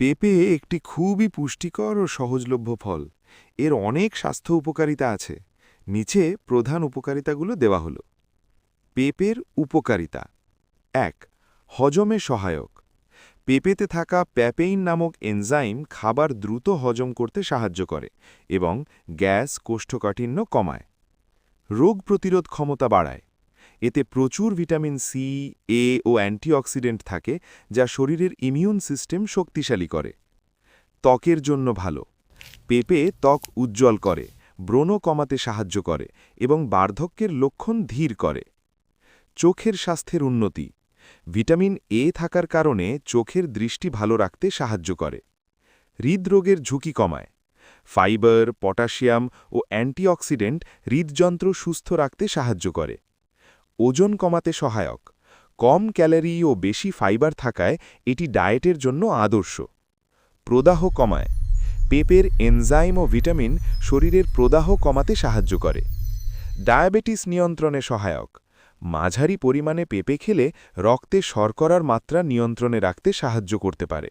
পেঁপে একটি খুবই পুষ্টিকর ও সহজলভ্য ফল। এর অনেক স্বাস্থ্য উপকারিতা আছে। নিচে প্রধান উপকারিতাগুলো দেওয়া হলো। পেঁপের উপকারিতা ১. হজমে সহায়ক। পেঁপেতে থাকা প্যাপেইন নামক এনজাইম খাবার দ্রুত হজম করতে সাহায্য করে এবং গ্যাস কোষ্ঠকাঠিন্য কমায়। রোগ প্রতিরোধ ক্ষমতা বাড়ায়। এতে প্রচুর ভিটামিন সি, এ ও অ্যান্টিঅক্সিডেন্ট থাকে যা শরীরের ইমিউন সিস্টেম শক্তিশালী করে। ত্বকের জন্য ভালো। পেঁপে ত্বক উজ্জ্বল করে, ব্রণ কমাতে সাহায্য করে এবং বার্ধক্যের লক্ষণ ধীর করে। চোখের স্বাস্থ্যের উন্নতি। ভিটামিন এ থাকার কারণে চোখের দৃষ্টি ভালো রাখতে সাহায্য করে। হৃদরোগের ঝুঁকি কমায়। ফাইবার, পটাশিয়াম ও অ্যান্টিঅক্সিডেন্ট হৃদযন্ত্র সুস্থ রাখতে সাহায্য করে। ওজন কমাতে সহায়ক। কম ক্যালোরি ও বেশি ফাইবার থাকায় এটি ডায়েটের জন্য আদর্শ। প্রদাহ কমায়। পেঁপের এনজাইম ও ভিটামিন শরীরের প্রদাহ কমাতে সাহায্য করে। ডায়াবেটিস নিয়ন্ত্রণে সহায়ক। মাঝারি পরিমাণে পেঁপে খেলে রক্তে শর্করার মাত্রা নিয়ন্ত্রণে রাখতে সাহায্য করতে পারে।